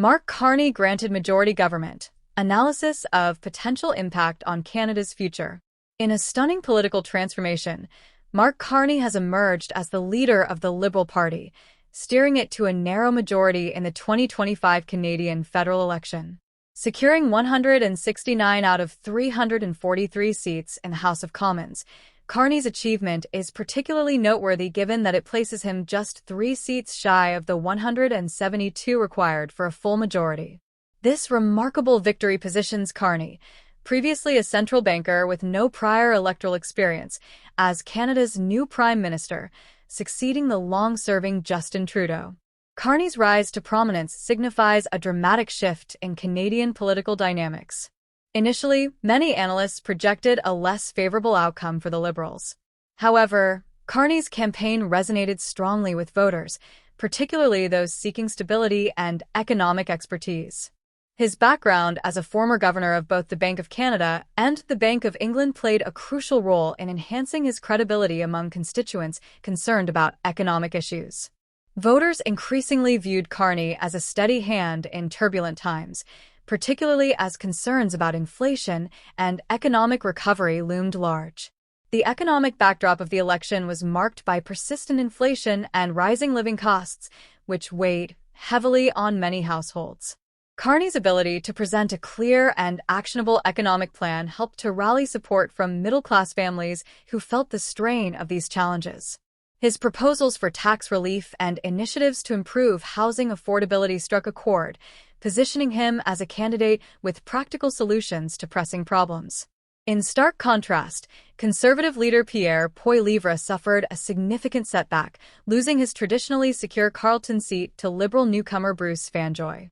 Mark Carney granted majority government. Analysis of potential impact on Canada's future. In a stunning political transformation, Mark Carney has emerged as the leader of the Liberal Party, steering it to a narrow majority in the 2025 Canadian federal election. Securing 169 out of 343 seats in the House of Commons, Carney's achievement is particularly noteworthy given that it places him just 3 seats shy of the 172 required for a full majority. This remarkable victory positions Carney, previously a central banker with no prior electoral experience, as Canada's new Prime Minister, succeeding the long-serving Justin Trudeau. Carney's rise to prominence signifies a dramatic shift in Canadian political dynamics. Initially, many analysts projected a less favorable outcome for the Liberals. However, Carney's campaign resonated strongly with voters, particularly those seeking stability and economic expertise. His background as a former governor of both the Bank of Canada and the Bank of England played a crucial role in enhancing his credibility among constituents concerned about economic issues. Voters increasingly viewed Carney as a steady hand in turbulent times, particularly as concerns about inflation and economic recovery loomed large. The economic backdrop of the election was marked by persistent inflation and rising living costs, which weighed heavily on many households. Carney's ability to present a clear and actionable economic plan helped to rally support from middle-class families who felt the strain of these challenges. His proposals for tax relief and initiatives to improve housing affordability struck a chord, positioning him as a candidate with practical solutions to pressing problems. In stark contrast, Conservative leader Pierre Poilievre suffered a significant setback, losing his traditionally secure Carleton seat to Liberal newcomer Bruce Fanjoy.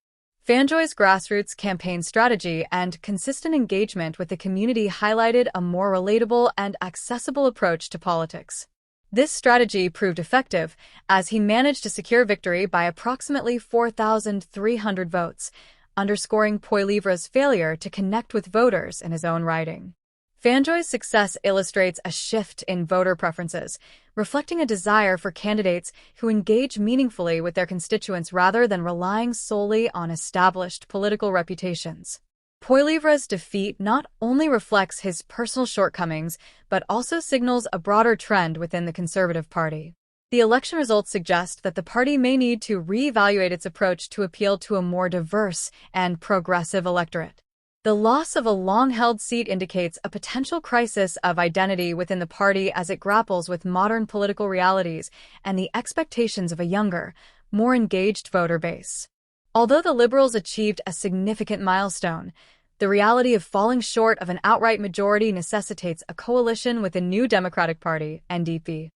Fanjoy's grassroots campaign strategy and consistent engagement with the community highlighted a more relatable and accessible approach to politics. This strategy proved effective, as he managed to secure victory by approximately 4,300 votes, underscoring Poilievre's failure to connect with voters in his own riding. Fanjoy's success illustrates a shift in voter preferences, reflecting a desire for candidates who engage meaningfully with their constituents rather than relying solely on established political reputations. Poilievre's defeat not only reflects his personal shortcomings, but also signals a broader trend within the Conservative Party. The election results suggest that the party may need to reevaluate its approach to appeal to a more diverse and progressive electorate. The loss of a long-held seat indicates a potential crisis of identity within the party as it grapples with modern political realities and the expectations of a younger, more engaged voter base. Although the Liberals achieved a significant milestone, the reality of falling short of an outright majority necessitates a coalition with the new Democratic Party, NDP.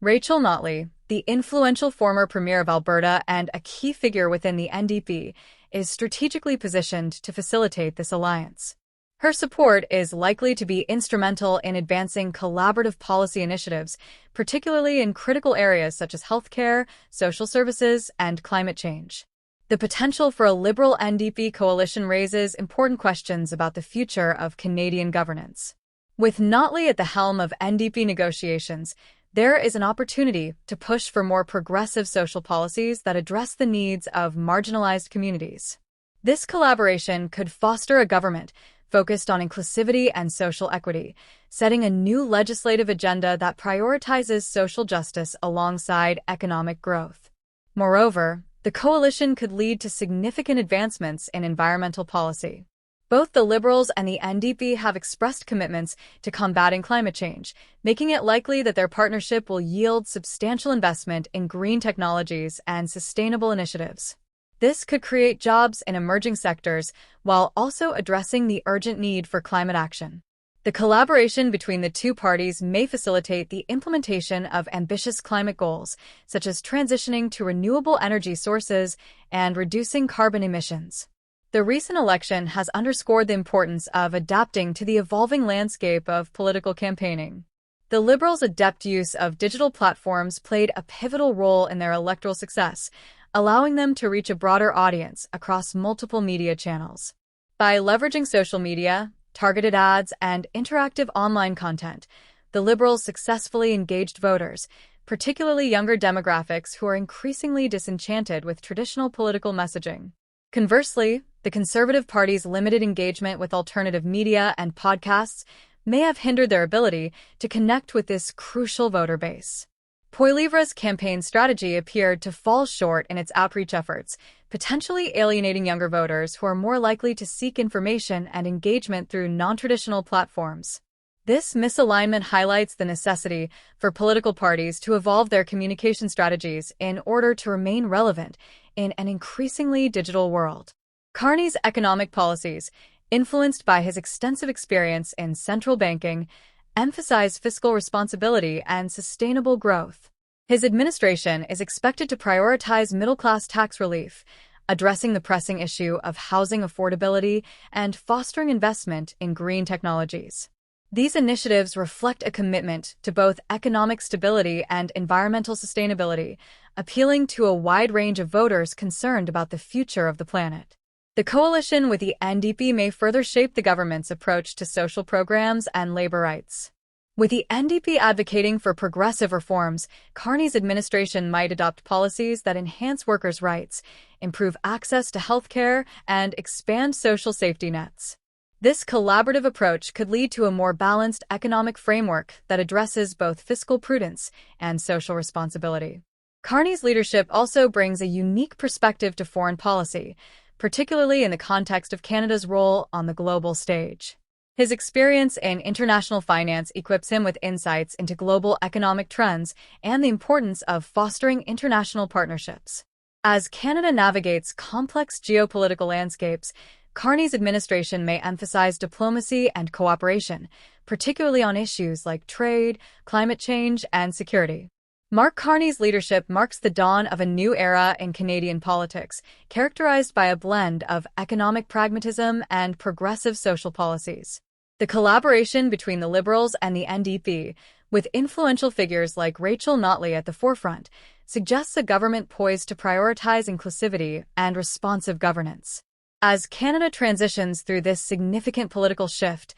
Rachel Notley, the influential former Premier of Alberta and a key figure within the NDP, is strategically positioned to facilitate this alliance. Her support is likely to be instrumental in advancing collaborative policy initiatives, particularly in critical areas such as healthcare, social services, and climate change. The potential for a Liberal-NDP coalition raises important questions about the future of Canadian governance. With Notley at the helm of NDP negotiations, there is an opportunity to push for more progressive social policies that address the needs of marginalized communities. This collaboration could foster a government focused on inclusivity and social equity, setting a new legislative agenda that prioritizes social justice alongside economic growth. Moreover, the coalition could lead to significant advancements in environmental policy. Both the Liberals and the NDP have expressed commitments to combating climate change, making it likely that their partnership will yield substantial investment in green technologies and sustainable initiatives. This could create jobs in emerging sectors while also addressing the urgent need for climate action. The collaboration between the two parties may facilitate the implementation of ambitious climate goals, such as transitioning to renewable energy sources and reducing carbon emissions. The recent election has underscored the importance of adapting to the evolving landscape of political campaigning. The Liberals' adept use of digital platforms played a pivotal role in their electoral success, allowing them to reach a broader audience across multiple media channels. By leveraging social media, targeted ads, and interactive online content, the Liberals successfully engaged voters, particularly younger demographics who are increasingly disenchanted with traditional political messaging. Conversely, the Conservative Party's limited engagement with alternative media and podcasts may have hindered their ability to connect with this crucial voter base. Poilievre's campaign strategy appeared to fall short in its outreach efforts, potentially alienating younger voters who are more likely to seek information and engagement through non-traditional platforms. This misalignment highlights the necessity for political parties to evolve their communication strategies in order to remain relevant in an increasingly digital world. Carney's economic policies, influenced by his extensive experience in central banking, emphasize fiscal responsibility and sustainable growth. His administration is expected to prioritize middle-class tax relief, addressing the pressing issue of housing affordability and fostering investment in green technologies. These initiatives reflect a commitment to both economic stability and environmental sustainability, appealing to a wide range of voters concerned about the future of the planet. The coalition with the NDP may further shape the government's approach to social programs and labor rights. With the NDP advocating for progressive reforms, Carney's administration might adopt policies that enhance workers' rights, improve access to health care, and expand social safety nets. This collaborative approach could lead to a more balanced economic framework that addresses both fiscal prudence and social responsibility. Carney's leadership also brings a unique perspective to foreign policy, particularly in the context of Canada's role on the global stage. His experience in international finance equips him with insights into global economic trends and the importance of fostering international partnerships. As Canada navigates complex geopolitical landscapes, Carney's administration may emphasize diplomacy and cooperation, particularly on issues like trade, climate change, and security. Mark Carney's leadership marks the dawn of a new era in Canadian politics, characterized by a blend of economic pragmatism and progressive social policies. The collaboration between the Liberals and the NDP, with influential figures like Rachel Notley at the forefront, suggests a government poised to prioritize inclusivity and responsive governance. As Canada transitions through this significant political shift,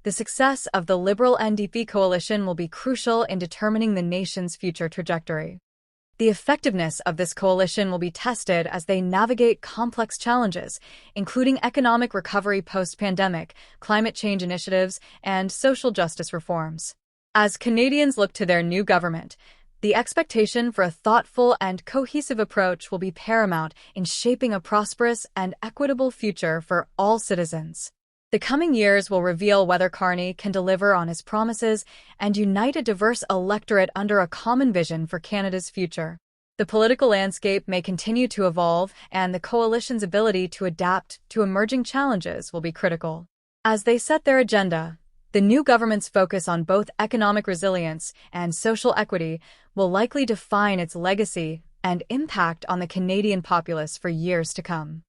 the success of the Liberal-NDP coalition will be crucial in determining the nation's future trajectory. The effectiveness of this coalition will be tested as they navigate complex challenges, including economic recovery post-pandemic, climate change initiatives, and social justice reforms. As Canadians look to their new government, the expectation for a thoughtful and cohesive approach will be paramount in shaping a prosperous and equitable future for all citizens. The coming years will reveal whether Carney can deliver on his promises and unite a diverse electorate under a common vision for Canada's future. The political landscape may continue to evolve, and the coalition's ability to adapt to emerging challenges will be critical. As they set their agenda, the new government's focus on both economic resilience and social equity will likely define its legacy and impact on the Canadian populace for years to come.